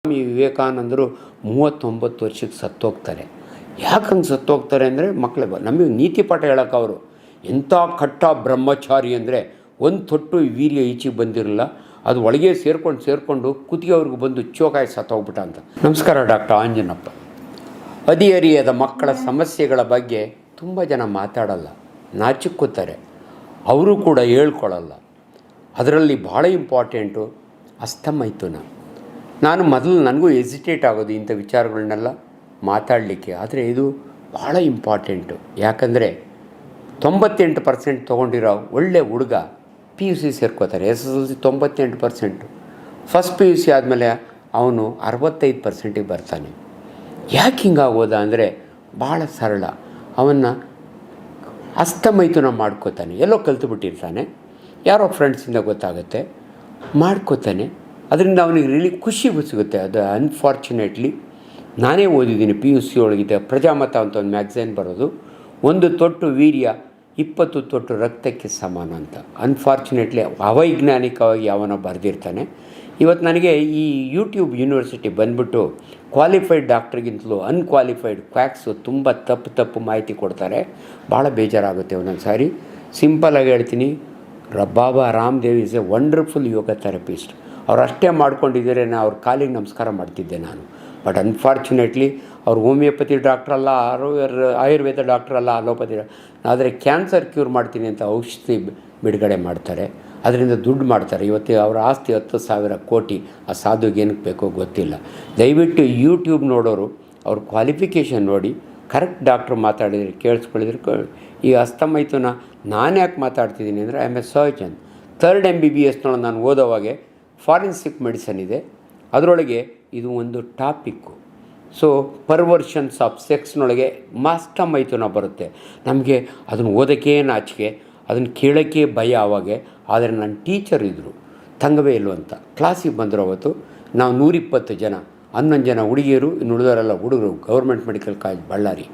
ಸ್ವಾಮಿ ವಿವೇಕಾನಂದರು 39 ವರ್ಷಕ್ಕೆ ಸತ್ತೋಗ್ತಾರೆ. ಯಾಕಂಗೆ ಸತ್ತೋಗ್ತಾರೆ ಅಂದರೆ ನಮಗೆ ನೀತಿ ಪಾಠ ಹೇಳೋಕೆ ಅವರು ಎಂಥ ಕಟ್ಟ ಬ್ರಹ್ಮಚಾರಿ ಅಂದರೆ ಒಂದು ತೊಟ್ಟು ವೀರ್ಯ ಈಚೆಗೆ ಬಂದಿರಲಿಲ್ಲ, ಅದು ಒಳಗೆ ಸೇರಿಕೊಂಡು ಕುತ್ತಿಗೆವ್ರಿಗೂ ಬಂದು ಚೋಕಾಯಿ ಸತ್ತೋಗ್ಬಿಟ್ಟ ಅಂತ. ನಮಸ್ಕಾರ, ಡಾಕ್ಟರ್ ಆಂಜನಪ್ಪ. ಹದಿಹರಿಯದ ಮಕ್ಕಳ ಸಮಸ್ಯೆಗಳ ಬಗ್ಗೆ ತುಂಬ ಜನ ಮಾತಾಡಲ್ಲ, ನಾಚಿಕ್ಕೋತಾರೆ, ಅವರು ಕೂಡ ಹೇಳ್ಕೊಳ್ಳಲ್ಲ. ಅದರಲ್ಲಿ ಭಾಳ ಇಂಪಾರ್ಟೆಂಟು ಅಸ್ತಮೈಥುನ. ನನಗೂ ಎಸಿಟೇಟ್ ಆಗೋದು ಇಂಥ ವಿಚಾರಗಳನ್ನೆಲ್ಲ ಮಾತಾಡಲಿಕ್ಕೆ. ಆದರೆ ಇದು ಭಾಳ ಇಂಪಾರ್ಟೆಂಟು. ಯಾಕಂದರೆ 98% ತೊಗೊಂಡಿರೋ ಒಳ್ಳೆ ಹುಡುಗ PUC ಸೇರ್ಕೋತಾರೆ. SSLC 98%, ಫಸ್ಟ್ PUC ಆದಮೇಲೆ ಅವನು 65%ಗೆ ಬರ್ತಾನೆ. ಯಾಕೆ ಹಿಂಗಾಗೋದ ಅಂದರೆ ಭಾಳ ಸರಳ. ಅವನ್ನ ಅಸ್ತಮೈಥುನ ಮಾಡ್ಕೋತಾನೆ, ಎಲ್ಲೋ ಕಲ್ತುಬಿಟ್ಟಿರ್ತಾನೆ, ಯಾರೋ ಫ್ರೆಂಡ್ಸಿಂದ ಗೊತ್ತಾಗುತ್ತೆ, ಮಾಡ್ಕೋತಾನೆ. ಅದರಿಂದ ಅವನಿಗೆ ರಿಲಿ ಖುಷಿ ಸಿಗುತ್ತೆ. ಅದು ಅನ್ಫಾರ್ಚುನೇಟ್ಲಿ ನಾನೇ ಓದಿದ್ದೀನಿ, PUC ಒಳಗಿದೆ ಪ್ರಜಾಮತ ಅಂತ ಒಂದು ಮ್ಯಾಗ್ಝೈನ್ ಬರೋದು, 1 ತೊಟ್ಟು ವೀರ್ಯ 20 ತೊಟ್ಟು ರಕ್ತಕ್ಕೆ ಸಮಾನ ಅಂತ. ಅನ್ಫಾರ್ಚುನೇಟ್ಲಿ ಅವೈಜ್ಞಾನಿಕವಾಗಿ ಅವನ ಬರೆದಿರ್ತಾನೆ. ಇವತ್ತು ನನಗೆ ಈ ಯೂಟ್ಯೂಬ್ ಯೂನಿವರ್ಸಿಟಿ ಬಂದ್ಬಿಟ್ಟು ಕ್ವಾಲಿಫೈಡ್ ಡಾಕ್ಟ್ರಿಗಿಂತಲೂ ಅನ್ಕ್ವಾಲಿಫೈಡ್ ಕ್ವ್ಯಾಕ್ಸು ತುಂಬ ತಪ್ಪು ಮಾಹಿತಿ ಕೊಡ್ತಾರೆ. ಭಾಳ ಬೇಜಾರಾಗುತ್ತೆ ಒಂದೊಂದು ಸಾರಿ. ಸಿಂಪಲಾಗಿ ಹೇಳ್ತೀನಿ, Baba Ramdev is a wonderful yoga therapist. ಅವ್ರು ಅಷ್ಟೇ ಮಾಡ್ಕೊಂಡಿದ್ದರೆ ಅವ್ರ ಕಾಲಿಗೆ ನಮಸ್ಕಾರ ಮಾಡ್ತಿದ್ದೆ ನಾನು. ಬಟ್ ಅನ್ಫಾರ್ಚುನೇಟ್ಲಿ ಅವ್ರು ಹೋಮಿಯೋಪತಿ ಡಾಕ್ಟ್ರಲ್ಲ, ಆಯುರ್ವೇದ ಡಾಕ್ಟ್ರಲ್ಲ, ಅಲೋಪತಿ. ಆದರೆ ಕ್ಯಾನ್ಸರ್ ಕ್ಯೂರ್ ಮಾಡ್ತೀನಿ ಅಂತ ಔಷಧಿ ಬಿಡುಗಡೆ ಮಾಡ್ತಾರೆ, ಅದರಿಂದ ದುಡ್ಡು ಮಾಡ್ತಾರೆ. ಇವತ್ತು ಅವರ ಆಸ್ತಿ 10,000 ಕೋಟಿ. ಆ ಸಾಧುಗೆ ಏನಕ್ಕೆ ಬೇಕೋ ಗೊತ್ತಿಲ್ಲ. ದಯವಿಟ್ಟು ಯೂಟ್ಯೂಬ್ ನೋಡೋರು ಅವ್ರ ಕ್ವಾಲಿಫಿಕೇಷನ್ ನೋಡಿ, ಕರೆಕ್ಟ್ ಡಾಕ್ಟ್ರು ಮಾತಾಡಿದರೆ ಕೇಳಿಸ್ಕೊಳ್ಳಿದ್ರೆ. ಈ ಅಸ್ತಮೈಥುನ ನಾನು ಯಾಕೆ ಮಾತಾಡ್ತಿದ್ದೀನಿ ಅಂದರೆ, I am A surgeon. 3rd MBBSನೊಳಗೆ ನಾನು ಓದೋವಾಗೆ ಫಾರೆನ್ಸಿಕ್ ಮೆಡಿಸನ್ ಇದೆ, ಅದರೊಳಗೆ ಇದು ಒಂದು ಟಾಪಿಕ್ಕು. ಸೊ ಪರ್ವರ್ಷನ್ಸ್ ಆಫ್ ಸೆಕ್ಸ್ನೊಳಗೆ ಅಸ್ತಮೈಥುನ ಬರುತ್ತೆ. ನಮಗೆ ಅದನ್ನು ಓದೋಕ್ಕೆ ನಾಚಿಕೆ, ಅದನ್ನು ಕೇಳೋಕ್ಕೆ ಭಯ ಆವಾಗೆ. ಆದರೆ ನನ್ನ ಟೀಚರ್ ಇದ್ದರು, ತಂಗವೇ ಇಲ್ವ ಅಂತ. ಕ್ಲಾಸಿಗೆ ಬಂದರು ಅವತ್ತು ನಾವು 120 ಜನ, 11 ಜನ ಹುಡುಗಿಯರು, ಇನ್ನು ಉಳಿದವರೆಲ್ಲ ಹುಡುಗರು, ಗೌರ್ಮೆಂಟ್ ಮೆಡಿಕಲ್ ಕಾಲೇಜ್ ಬಳ್ಳಾರಿ.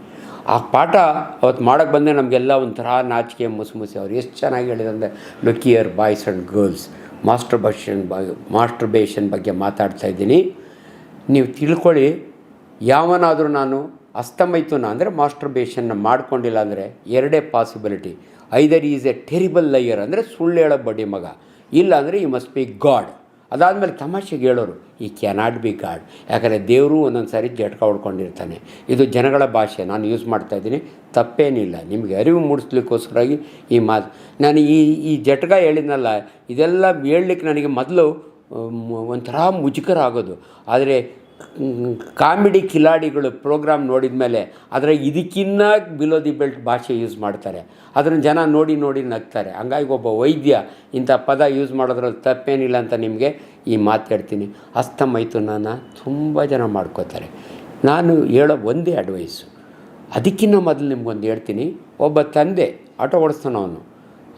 ಆ ಪಾಠ ಅವತ್ತು ಮಾಡೋಕ್ಕೆ ಬಂದರೆ ನಮಗೆಲ್ಲ ಒಂಥರ ನಾಚಿಕೆ ಮುಸಿ. ಅವ್ರು ಎಷ್ಟು ಚೆನ್ನಾಗಿ ಹೇಳಿದಂದರೆ, look here boys and girls, masturbation ಬಗ್ಗೆ ಮಾತಾಡ್ತಾ ಇದ್ದೀನಿ. ನೀವು ತಿಳ್ಕೊಳ್ಳಿ, ಯಾವನಾದರೂ ನಾನು ಅಸ್ತಮೈಥುನ ಅಂದರೆ ಮಾಸ್ಟರ್ಬೇಷನ್ನ ಮಾಡ್ಕೊಂಡಿಲ್ಲ ಅಂದರೆ 2 possibility. Either is a terrible liar ಅಂದರೆ ಸುಳ್ಳು ಹೇಳೋ ಬಡ್ಡಿ ಮಗ, ಇಲ್ಲ ಅಂದರೆ ಈ ಮಸ್ಟ್ ಬಿ ಗಾಡ್. ಅದಾದಮೇಲೆ ತಮಾಷೆಗೆ ಹೇಳೋರು ಈ ಕ್ಯಾನಾಟ್ ಬಿ ಗಾಡ್. ಯಾಕಂದರೆ ದೇವರು ಒಂದೊಂದು ಸಾರಿ ಜಟ್ಕ ಹೊಡ್ಕೊಂಡಿರ್ತಾನೆ. ಇದು ಜನಗಳ ಭಾಷೆ, ನಾನು ಯೂಸ್ ಮಾಡ್ತಾಯಿದ್ದೀನಿ, ತಪ್ಪೇನಿಲ್ಲ. ನಿಮಗೆ ಅರಿವು ಮೂಡಿಸ್ಲಿಕ್ಕೋಸ್ಕರವಾಗಿ ಈ ಮಾತು ನಾನು ಈ ಜಟ್ಕ ಹೇಳಿದ್ನಲ್ಲ, ಇದೆಲ್ಲ ಹೇಳಲಿಕ್ಕೆ ನನಗೆ ಮೊದಲು ಒಂಥರ ಮುಜುಗರ ಆಗೋದು. ಆದರೆ ಕಾಮಿಡಿ ಕಿಲಾಡಿಗಳು ಪ್ರೋಗ್ರಾಮ್ ನೋಡಿದ ಮೇಲೆ ಅದರ ಇದಕ್ಕಿನ್ನ ಬಿಲೋ ದಿ ಬೆಲ್ಟ್ ಭಾಷೆ ಯೂಸ್ ಮಾಡ್ತಾರೆ. ಅದನ್ನು ಜನ ನೋಡಿ ನಗ್ತಾರೆ. ಹಂಗಾಗಿ ಒಬ್ಬ ವೈದ್ಯ ಇಂಥ ಪದ ಯೂಸ್ ಮಾಡೋದ್ರಲ್ಲಿ ತಪ್ಪೇನಿಲ್ಲ ಅಂತ ನಿಮಗೆ ಈ ಮಾತಾಡ್ತೀನಿ. ಅಸ್ತಮೈಥುನನ ತುಂಬ ಜನ ಮಾಡ್ಕೋತಾರೆ. ನಾನು ಹೇಳೋ ಒಂದೇ ಅಡ್ವೈಸು, ಅದಕ್ಕಿಂತ ಮೊದಲು ನಿಮ್ಗೊಂದು ಹೇಳ್ತೀನಿ. ಒಬ್ಬ ತಂದೆ ಆಟೋ ಓಡಿಸ್ತಾನೆ,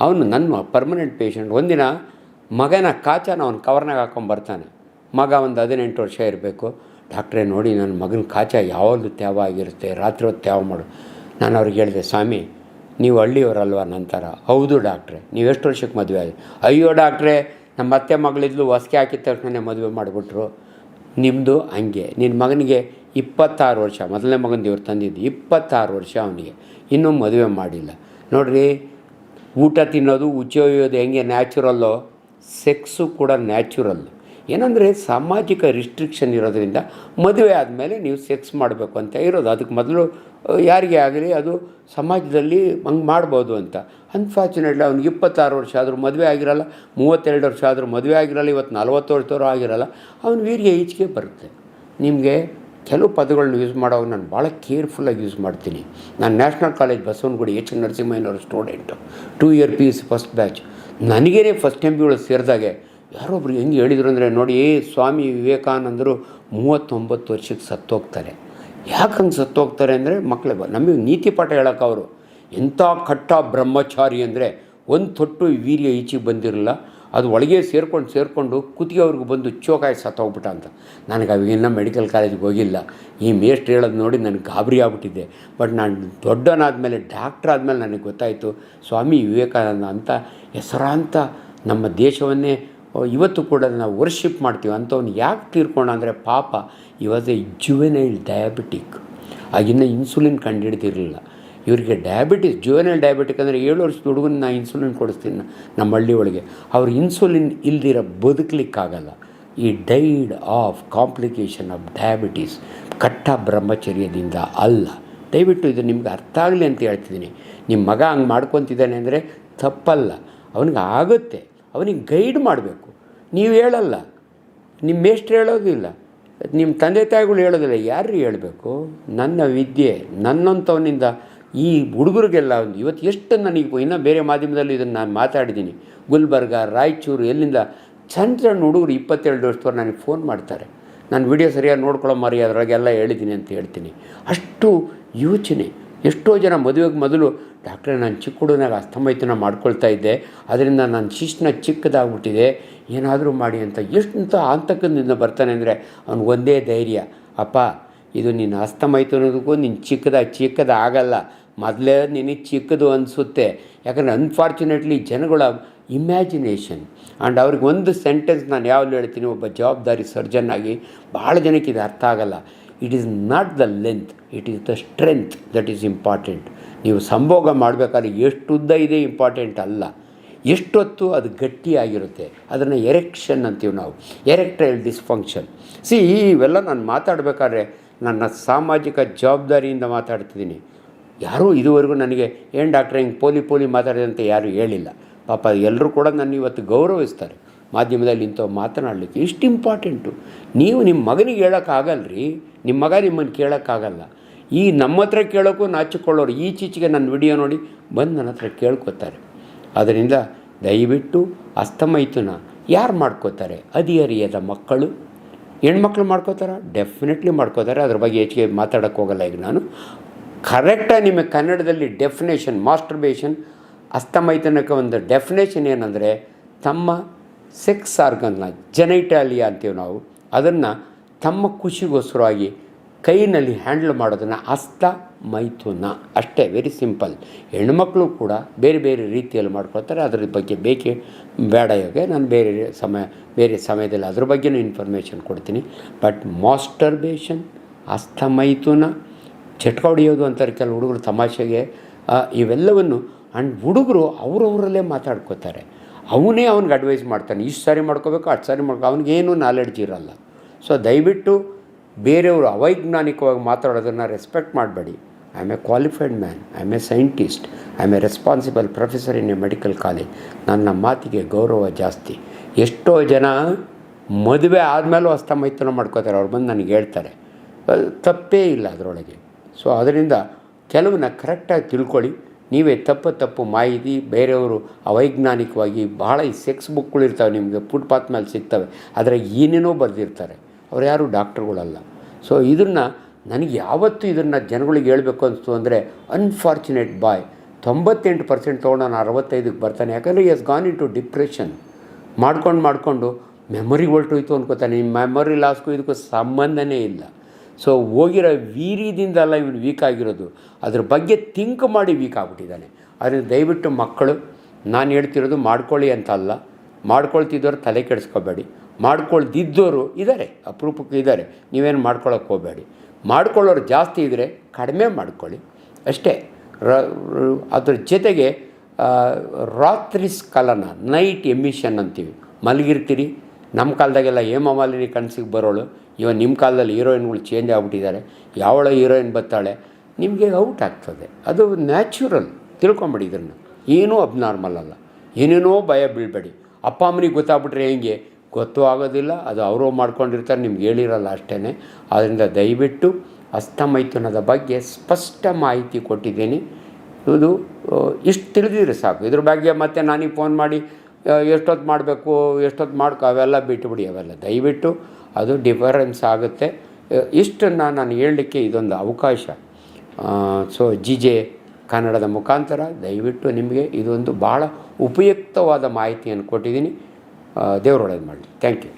ಅವನು ನನ್ನ ಪರ್ಮನೆಂಟ್ ಪೇಷಂಟ್. ಒಂದಿನ ಮಗನ ಕಾಚನ ಅವನು ಕವರ್ನಾಗ ಹಾಕ್ಕೊಂಬರ್ತಾನೆ. ಮಗ ಒಂದು 18 ವರ್ಷ ಇರಬೇಕು. ಡಾಕ್ಟ್ರೇ ನೋಡಿ, ನನ್ನ ಮಗನ ಕಾಚ ಯಾವಾಗಲೂ ತ್ಯಾವ ಆಗಿರುತ್ತೆ, ರಾತ್ರಿ ಹೊತ್ತು ತ್ಯಾವ ಮಾಡು. ನಾನು ಅವ್ರಿಗೆ ಹೇಳಿದೆ, ಸ್ವಾಮಿ ನೀವು ಹಳ್ಳಿಯವರಲ್ವ ನಂತರ. ಹೌದು ಡಾಕ್ಟ್ರೆ. ನೀವು ಎಷ್ಟು ವರ್ಷಕ್ಕೆ ಮದುವೆ ಆಗಿ? ಅಯ್ಯೋ ಡಾಕ್ಟ್ರೇ, ನಮ್ಮ ಅತ್ತೆ ಮಗಳಿದ್ಲು, ಹೊಸ್ಕೆ ಹಾಕಿದ ತಕ್ಷಣ ಮದುವೆ ಮಾಡಿಬಿಟ್ರು. ನಿಮ್ಮದು ಹಂಗೆ. ನಿನ್ನ ಮಗನಿಗೆ 26 ವರ್ಷ, ಮೊದಲನೇ ಮಗನ ಇವ್ರು ತಂದಿದ್ದು 26 ವರ್ಷ ಅವನಿಗೆ, ಇನ್ನೂ ಮದುವೆ ಮಾಡಿಲ್ಲ. ನೋಡಿರಿ, ಊಟ ತಿನ್ನೋದು, ಉಚ್ಚೊಯ್ಯೋದು ಹೆಂಗೆ ನ್ಯಾಚುರಲ್ಲೋ, ಸೆಕ್ಸು ಕೂಡ ನ್ಯಾಚುರಲ್ಲು. ಏನಂದರೆ ಸಾಮಾಜಿಕ ರಿಸ್ಟ್ರಿಕ್ಷನ್ ಇರೋದ್ರಿಂದ ಮದುವೆ ಆದಮೇಲೆ ನೀವು ಸೆಕ್ಸ್ ಮಾಡಬೇಕು ಅಂತ ಇರೋದು. ಅದಕ್ಕೆ ಮೊದಲು ಯಾರಿಗೇ ಆಗಲಿ ಅದು ಸಮಾಜದಲ್ಲಿ ಹಂಗೆ ಮಾಡ್ಬೋದು ಅಂತ. ಅನ್ಫಾರ್ಚುನೇಟ್ಲಿ ಅವ್ನಿಗೆ 26 ವರ್ಷ ಆದರೂ ಮದುವೆ ಆಗಿರಲ್ಲ, 32 ವರ್ಷ ಆದರೂ ಮದುವೆ ಆಗಿರಲ್ಲ, ಇವತ್ತು 40 ವರ್ಷದವರು ಆಗಿರಲ್ಲ. ಅವನು ವೀರ್ಯ ಈಚೆಗೆ ಬರುತ್ತೆ. ನಿಮಗೆ ಕೆಲವು ಪದಗಳನ್ನ ಯೂಸ್ ಮಾಡೋವಾಗ ನಾನು ಭಾಳ ಕೇರ್ಫುಲ್ಲಾಗಿ ಯೂಸ್ ಮಾಡ್ತೀನಿ. ನಾನು ನ್ಯಾಷನಲ್ ಕಾಲೇಜ್ ಬಸವನಗುಡಿ H. ನರಸಿಂಹಯ್ಯನವರ student, 2 year PUC first batch. ನನಗೇನೆ ಫಸ್ಟ್ MB ಒಳಗೆ ಸೇರಿದಾಗೆ ಯಾರೊಬ್ರು ಹೆಂಗೆ ಹೇಳಿದರು ಅಂದರೆ, ನೋಡಿ ಸ್ವಾಮಿ ವಿವೇಕಾನಂದರು 39 ವರ್ಷಕ್ಕೆ ಸತ್ತೋಗ್ತಾರೆ. ಯಾಕಂಗೆ ಸತ್ತೋಗ್ತಾರೆ ಅಂದರೆ ನಮಗೆ ನೀತಿ ಪಾಠ ಹೇಳೋಕೆ ಅವರು ಎಂಥ ಕಟ್ಟ ಬ್ರಹ್ಮಚಾರಿ ಅಂದರೆ 1 ತೊಟ್ಟು ವೀರ್ಯ ಈಚೆಗೆ ಬಂದಿರಲಿಲ್ಲ, ಅದು ಒಳಗೆ ಸೇರಿಕೊಂಡು ಕುತ್ತಿಗೆವ್ರಿಗೂ ಬಂದು ಚೋಕಾಯಿ ಸತ್ತೋಗ್ಬಿಟ್ಟ ಅಂತ. ನನಗೆ ಅವಾಗಿನ್ನ ಮೆಡಿಕಲ್ ಕಾಲೇಜಿಗೆ ಹೋಗಿಲ್ಲ. ಈ ಮೇಷ್ಟ್ರು ಹೇಳೋದು ನೋಡಿ ನನಗೆ ಗಾಬರಿ ಆಗ್ಬಿಟ್ಟಿದ್ದೆ. ಬಟ್ ನಾನು ದೊಡ್ಡವನಾದಮೇಲೆ, ಡಾಕ್ಟ್ರ್ ಆದಮೇಲೆ ನನಗೆ ಗೊತ್ತಾಯಿತು, ಸ್ವಾಮಿ ವಿವೇಕಾನಂದ ಅಂತ ಹೆಸರಾಂತ ನಮ್ಮ ದೇಶವನ್ನೇ ಇವತ್ತು ಕೂಡ ನಾವು ವರ್ಷಿಪ್ ಮಾಡ್ತೀವಿ. ಅಂಥವ್ನು ಯಾಕೆ ತೀರ್ಕೊಂಡ ಅಂದರೆ ಪಾಪ ಇವಾಸ್ ಎ ಜುವೆನೈಲ್ ಡಯಾಬಿಟಿಕ್. ಆಗಿನ್ನ ಇನ್ಸುಲಿನ್ ಕಂಡುಹಿಡ್ದಿರಲಿಲ್ಲ. ಇವರಿಗೆ ಡಯಾಬಿಟಿಸ್, ಜುವೆನೈಲ್ ಡಯಾಬಿಟಿಕ್ ಅಂದರೆ 7 ವರ್ಷದ ಹುಡುಗನ ನಾನು ಇನ್ಸುಲಿನ್ ಕೊಡಿಸ್ತೀನಿ ನಮ್ಮ ಹಳ್ಳಿ ಒಳಗೆ. ಅವ್ರು ಇನ್ಸುಲಿನ್ ಇಲ್ದಿರ ಬದುಕಲಿಕ್ಕಾಗಲ್ಲ. ಈ died of complication of diabetes ಕಟ್ಟ ಬ್ರಹ್ಮಚರ್ಯದಿಂದ ಅಲ್ಲ. ದಯವಿಟ್ಟು ಇದು ನಿಮ್ಗೆ ಅರ್ಥ ಆಗಲಿ ಅಂತ ಹೇಳ್ತಿದ್ದೀನಿ. ನಿಮ್ಮ ಮಗ ಹಂಗೆ ಮಾಡ್ಕೊತಿದ್ದಾನೆ ಅಂದರೆ ತಪ್ಪಲ್ಲ, ಅವನಿಗೆ ಆಗುತ್ತೆ. ಅವನಿಗೆ ಗೈಡ್ ಮಾಡಬೇಕು. ನೀವು ಹೇಳಲ್ಲ, ನಿಮ್ಮ ಮೇಷ್ಟ್ರು ಹೇಳೋದಿಲ್ಲ, ನಿಮ್ಮ ತಂದೆ ತಾಯಿಗಳು ಹೇಳೋದಿಲ್ಲ. ಯಾರು ಹೇಳಬೇಕು? ನನ್ನ ವಿದ್ಯೆ ನನ್ನಂಥವನಿಂದ ಈ ಹುಡುಗರಿಗೆಲ್ಲ ಇವತ್ತು ಎಷ್ಟು ನನಗೆ ಇನ್ನೂ ಬೇರೆ ಮಾಧ್ಯಮದಲ್ಲಿ ಇದನ್ನು ನಾನು ಮಾತಾಡಿದ್ದೀನಿ. ಗುಲ್ಬರ್ಗ, ರಾಯಚೂರು, ಎಲ್ಲಿಂದ ಸಣ್ಣ ಸಣ್ಣ ಹುಡುಗರು 22 ವರ್ಷದವ್ರು ನನಗೆ ಫೋನ್ ಮಾಡ್ತಾರೆ. ನಾನು ವಿಡಿಯೋ ಸರಿಯಾಗಿ ನೋಡ್ಕೊಳ್ಳೋ ಮರಿ ಅದ್ರಾಗೆಲ್ಲ ಹೇಳಿದ್ದೀನಿ ಅಂತ ಹೇಳ್ತೀನಿ. ಅಷ್ಟು ಯೋಚನೆ. ಎಷ್ಟೋ ಜನ ಮದುವೆಗೆ ಮೊದಲು ಡಾಕ್ಟ್ರೇ ನಾನು ಚಿಕ್ಕ ಹುಡುಗನಾಗ ಅಸ್ತಮೈತನ ಮಾಡ್ಕೊಳ್ತಾ ಇದ್ದೆ, ಅದರಿಂದ ನನ್ನ ಶಿಶ್ನ ಚಿಕ್ಕದಾಗ್ಬಿಟ್ಟಿದೆ, ಏನಾದರೂ ಮಾಡಿ ಅಂತ ಎಷ್ಟು ಆಂತಕದಿಂದ ಬರ್ತಾನೆ ಅಂದರೆ ಅವ್ನಿಗೊಂದೇ ಧೈರ್ಯ, ಅಪ್ಪ ಇದು ನಿನ್ನ ಅಸ್ತಮೈತನದಕ್ಕೂ ನಿನ್ನ ಚಿಕ್ಕದಾಗಲ್ಲ, ಮೊದಲೇ ನಿನಗೆ ಚಿಕ್ಕದು ಅನಿಸುತ್ತೆ. ಯಾಕಂದರೆ ಅನ್ಫಾರ್ಚುನೇಟ್ಲಿ ಜನಗಳ ಇಮ್ಯಾಜಿನೇಷನ್ ಆ್ಯಂಡ್ ಅವ್ರಿಗೆ ಒಂದು ಸೆಂಟೆನ್ಸ್ ನಾನು ಯಾವಾಗಲೂ ಹೇಳ್ತೀನಿ, ಒಬ್ಬ ಜವಾಬ್ದಾರಿ ಸರ್ಜನ್ ಆಗಿ ಭಾಳ ಜನಕ್ಕೆ ಇದು ಅರ್ಥ ಆಗಲ್ಲ. It is not the length, it is the strength that is important. ನೀವು ಸಂಭೋಗ ಮಾಡಬೇಕಾದ್ರೆ ಎಷ್ಟು ಉದ್ದ ಇದೆ ಇಂಪಾರ್ಟೆಂಟ್ ಅಲ್ಲ, ಎಷ್ಟೊತ್ತು ಅದು ಗಟ್ಟಿಯಾಗಿರುತ್ತೆ. ಅದನ್ನು ಎರೆಕ್ಷನ್ ಅಂತೀವಿ ನಾವು, ಎರೆಕ್ಟೈಲ್ ಡಿಸ್ಫಂಕ್ಷನ್. ಇವೆಲ್ಲ ನಾನು ಮಾತಾಡಬೇಕಾದ್ರೆ ನನ್ನ ಸಾಮಾಜಿಕ ಜವಾಬ್ದಾರಿಯಿಂದ ಮಾತಾಡ್ತಿದ್ದೀನಿ. ಯಾರೂ ಇದುವರೆಗೂ ನನಗೆ ಏನು ಡಾಕ್ಟ್ರೆ ಹಿಂಗೆ ಪೋಲಿ ಮಾತಾಡಿದೆ ಅಂತ ಯಾರೂ ಹೇಳಿಲ್ಲ. ಪಾಪ ಎಲ್ಲರೂ ಕೂಡ ನನ್ನ ಇವತ್ತು ಗೌರವಿಸ್ತಾರೆ ಮಾಧ್ಯಮದಲ್ಲಿ ಇಂಥವು ಮಾತನಾಡಲಿಕ್ಕೆ. ಇಷ್ಟು ಇಂಪಾರ್ಟೆಂಟು. ನೀವು ನಿಮ್ಮ ಮಗನಿಗೆ ಹೇಳೋಕ್ಕಾಗಲ್ರಿ, ನಿಮ್ಮ ಮಗ ನಿಮ್ಮನ್ನು ಕೇಳೋಕ್ಕಾಗಲ್ಲ. ಈ ನಮ್ಮ ಹತ್ರ ಕೇಳೋಕ್ಕೂ ನಾಚಿಕೊಳ್ಳೋರು ಈಚೀಚೆಗೆ ನನ್ನ ವಿಡಿಯೋ ನೋಡಿ ಬಂದು ನನ್ನ ಹತ್ರ ಕೇಳ್ಕೊತಾರೆ. ಅದರಿಂದ ದಯವಿಟ್ಟು ಅಸ್ತಮೈತುನ ಯಾರು ಮಾಡ್ಕೋತಾರೆ? ಹದಿಹರಿಯದ ಮಕ್ಕಳು. ಹೆಣ್ಮಕ್ಳು ಮಾಡ್ಕೋತಾರ? ಡೆಫಿನೆಟ್ಲಿ ಮಾಡ್ಕೋತಾರೆ. ಅದ್ರ ಬಗ್ಗೆ ಹೆಚ್ಚಿಗೆ ಮಾತಾಡೋಕ್ಕೆ ಹೋಗಲ್ಲ ಈಗ ನಾನು. ಕರೆಕ್ಟಾಗಿ ನಿಮಗೆ ಕನ್ನಡದಲ್ಲಿ ಡೆಫಿನೇಷನ್, ಮಾಸ್ಟರ್ಬೇಷನ್ ಅಸ್ತಮೈತನಕ್ಕೆ ಒಂದು ಡೆಫಿನೇಷನ್ ಏನಂದರೆ, ತಮ್ಮ ಸೆಕ್ಸ್ ಆರ್ಗನ್ನ, ಜೆನೈಟಾಲಿಯಾ ಅಂತೀವಿ ನಾವು, ಅದನ್ನು ತಮ್ಮ ಖುಷಿಗೋಸ್ಕರವಾಗಿ ಕೈನಲ್ಲಿ ಹ್ಯಾಂಡಲ್ ಮಾಡೋದನ್ನು ಅಸ್ತಮೈಥುನ ಅಷ್ಟೇ. Very simple. ಹೆಣ್ಮಕ್ಳು ಕೂಡ ಬೇರೆ ಬೇರೆ ರೀತಿಯಲ್ಲಿ ಮಾಡ್ಕೊಳ್ತಾರೆ. ಅದ್ರ ಬಗ್ಗೆ ಬೇಡ ಇವಾಗ ನಾನು ಬೇರೆ ಸಮಯದಲ್ಲಿ ಅದ್ರ ಬಗ್ಗೆನೂ ಇನ್ಫಾರ್ಮೇಷನ್ ಕೊಡ್ತೀನಿ. ಬಟ್ ಮಾಸ್ಟರ್ಬೇಷನ್, ಅಸ್ತಮೈಥುನ, ಚಟ್ಕ ಹೊಡೆಯೋದು ಅಂತಾರೆ ಕೆಲವು ಹುಡುಗರು ತಮಾಷೆಗೆ, ಇವೆಲ್ಲವನ್ನು ಆ್ಯಂಡ್ ಹುಡುಗರು ಅವರವರಲ್ಲೇ ಮಾತಾಡ್ಕೋತಾರೆ. ಅವನೇ ಅವ್ನಿಗೆ ಅಡ್ವೈಸ್ ಮಾಡ್ತಾನೆ, ಇಷ್ಟು ಸಾರಿ ಮಾಡ್ಕೋಬೇಕು, ಅಷ್ಟು ಸಾರಿ ಅವ್ನಿಗೇನು ನಾಲೆಡ್ಜ್ ಇರಲ್ಲ. ಸೊ ದಯವಿಟ್ಟು ಬೇರೆಯವರು ಅವೈಜ್ಞಾನಿಕವಾಗಿ ಮಾತಾಡೋದನ್ನು ರೆಸ್ಪೆಕ್ಟ್ ಮಾಡಬೇಡಿ. I am A qualified man, I am A scientist, I am A responsible professor in a medical college. ನನ್ನ ಮಾತಿಗೆ ಗೌರವ ಜಾಸ್ತಿ. ಎಷ್ಟೋ ಜನ ಮದುವೆ ಆದಮೇಲೂ ಅಸ್ತಮೈಥುನ ಮಾಡ್ಕೋತಾರೆ. ಅವ್ರು ಬಂದು ನನಗೆ ಹೇಳ್ತಾರೆ, ತಪ್ಪೇ ಇಲ್ಲ ಅದರೊಳಗೆ. ಸೊ ಅದರಿಂದ ಕೆಲವನ್ನ ಕರೆಕ್ಟಾಗಿ ತಿಳ್ಕೊಳ್ಳಿ. ನೀವೇ ತಪ್ಪು ಮಾಹಿತಿ ಬೇರೆಯವರು ಅವೈಜ್ಞಾನಿಕವಾಗಿ ಬಹಳ ಈ ಸೆಕ್ಸ್ ಬುಕ್ಗಳಿರ್ತಾವೆ ನಿಮಗೆ ಫುಟ್ಪಾತ್ ಮೇಲೆ ಸಿಗ್ತವೆ, ಅದರಾಗ ಏನೇನೋ ಬರೆದಿರ್ತಾರೆ. ಅವ್ರು ಯಾರು ಡಾಕ್ಟ್ರುಗಳಲ್ಲ. ಸೊ ಇದನ್ನು ನನಗೆ ಯಾವತ್ತೂ ಇದನ್ನು ಜನಗಳಿಗೆ ಹೇಳಬೇಕು ಅನಿಸ್ತು ಅಂದರೆ, ಅನ್ಫಾರ್ಚುನೇಟ್ ಬಾಯ್ 98% ತೊಗೊಂಡು ನಾನು 65ಕ್ಕೆ ಬರ್ತಾನೆ. ಯಾಕಂದರೆ ಈ has gone into depression. ಮಾಡ್ಕೊಂಡು ಮೆಮೊರಿ ಹೊರಟೋಯ್ತು ಅನ್ಕೋತಾನೆ. ನಿಮ್ಮ ಮೆಮೊರಿ ಲಾಸ್ಗೂ ಇದಕ್ಕೂ ಸಂಬಂಧನೇ ಇಲ್ಲ. ಸೊ ಹೋಗಿರೋ ವೀರ್ಯದಿಂದಲ್ಲ ಇವನು ವೀಕ್ ಆಗಿರೋದು, ಅದ್ರ ಬಗ್ಗೆ ಥಿಂಕ್ ಮಾಡಿ ವೀಕ್ ಆಗಿಬಿಟ್ಟಿದ್ದಾನೆ. ಅದರಿಂದ ದಯವಿಟ್ಟು ಮಕ್ಕಳು, ನಾನು ಹೇಳ್ತಿರೋದು ಮಾಡ್ಕೊಳ್ಳಿ ಅಂತ ಅಲ್ಲ, ಮಾಡ್ಕೊಳ್ತಿದ್ದವ್ರು ತಲೆ ಕೆಡಿಸ್ಕೋಬೇಡಿ. ಮಾಡ್ಕೊಳ್ದಿದ್ದವರು ಇದ್ದಾರೆ, ಅಪರೂಪಕ್ಕೆ ಇದ್ದಾರೆ. ನೀವೇನು ಮಾಡ್ಕೊಳ್ಳೋಕೆ ಹೋಗಬೇಡಿ. ಮಾಡ್ಕೊಳ್ಳೋರು ಜಾಸ್ತಿ ಇದ್ದರೆ ಕಡಿಮೆ ಮಾಡ್ಕೊಳ್ಳಿ ಅಷ್ಟೇ. ಅದ್ರ ಜೊತೆಗೆ ರಾತ್ರಿ ಸ್ಖಲನ, ನೈಟ್ ಎಮಿಷನ್ ಅಂತೀವಿ. ಮಲಗಿರ್ತೀರಿ. ನಮ್ಮ ಕಾಲದಾಗೆಲ್ಲ ಹೇಮಮಾಲಿನಿ ಕನಸಿಗೆ ಬರೋಳು. ಇವನ್ ನಿಮ್ಮ ಕಾಲದಲ್ಲಿ ಹೀರೋಯಿನ್ಗಳು ಚೇಂಜ್ ಆಗಿಬಿಟ್ಟಿದ್ದಾರೆ. ಯಾವಳ ಹೀರೋಯಿನ್ ಬರ್ತಾಳೆ ನಿಮಗೆ ಔಟ್ ಆಗ್ತದೆ. ಅದು ನ್ಯಾಚುರಲ್. ತಿಳ್ಕೊಂಬೇಡಿ ಇದನ್ನು. ಏನೂ ಅಬ್ನಾರ್ಮಲ್ ಅಲ್ಲ. ಏನೇನೋ ಭಯ ಬೀಳಬೇಡಿ. ಅಪ್ಪ ಅಮ್ಮನಿಗೆ ಗೊತ್ತಾಗ್ಬಿಟ್ರೆ ಹೆಂಗೆ ಗೊತ್ತೂ ಆಗೋದಿಲ್ಲ. ಅದು ಅವರು ಮಾಡ್ಕೊಂಡಿರ್ತಾರೆ, ನಿಮ್ಗೆ ಹೇಳಿರಲ್ಲ ಅಷ್ಟೇ. ಆದ್ದರಿಂದ ದಯವಿಟ್ಟು ಅಸ್ತಮೈಥುನದ ಬಗ್ಗೆ ಸ್ಪಷ್ಟ ಮಾಹಿತಿ ಕೊಟ್ಟಿದ್ದೀನಿ. ಇದು ಇಷ್ಟು ತಿಳಿದಿದ್ರೆ ಸಾಕು. ಇದ್ರ ಬಗ್ಗೆ ಮತ್ತೆ ನನಗೆ ಫೋನ್ ಮಾಡಿ ಎಷ್ಟೊತ್ತು ಮಾಡಬೇಕು, ಎಷ್ಟೊತ್ತು ಮಾಡ್ಕೊ, ಅವೆಲ್ಲ ಬಿಟ್ಟುಬಿಡಿ. ಅವೆಲ್ಲ ದಯವಿಟ್ಟು ಅದು ಡಿಫರೆನ್ಸ್ ಆಗುತ್ತೆ. ಇಷ್ಟನ್ನು ನಾನು ಹೇಳಲಿಕ್ಕೆ ಇದೊಂದು ಅವಕಾಶ. ಸೊ ಜೆ ಕನ್ನಡದ ಮುಖಾಂತರ ದಯವಿಟ್ಟು ನಿಮಗೆ ಇದೊಂದು ಭಾಳ ಉಪಯುಕ್ತವಾದ ಮಾಹಿತಿಯನ್ನು ಕೊಟ್ಟಿದ್ದೀನಿ. ದೇವ್ರು ಒಳ್ಳೇದು ಮಾಡಲಿ. Thank you.